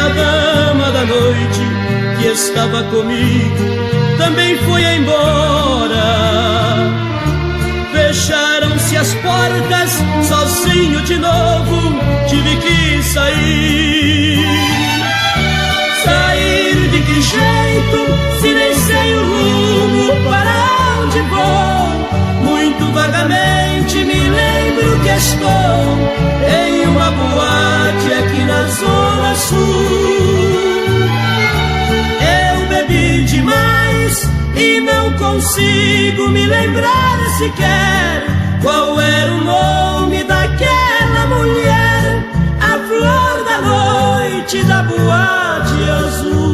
a dama da noite que estava comigo também foi embora. Fecharam-se as portas, sozinho de novo tive que sair. Sair de que jeito, se nem sei o rumo para onde vou? Muito vagamente me lembro que estou em uma boate aqui na Zona Sul. Eu bebi demais e não consigo me lembrar sequer qual era o nome daquela mulher, a flor da noite da boate azul.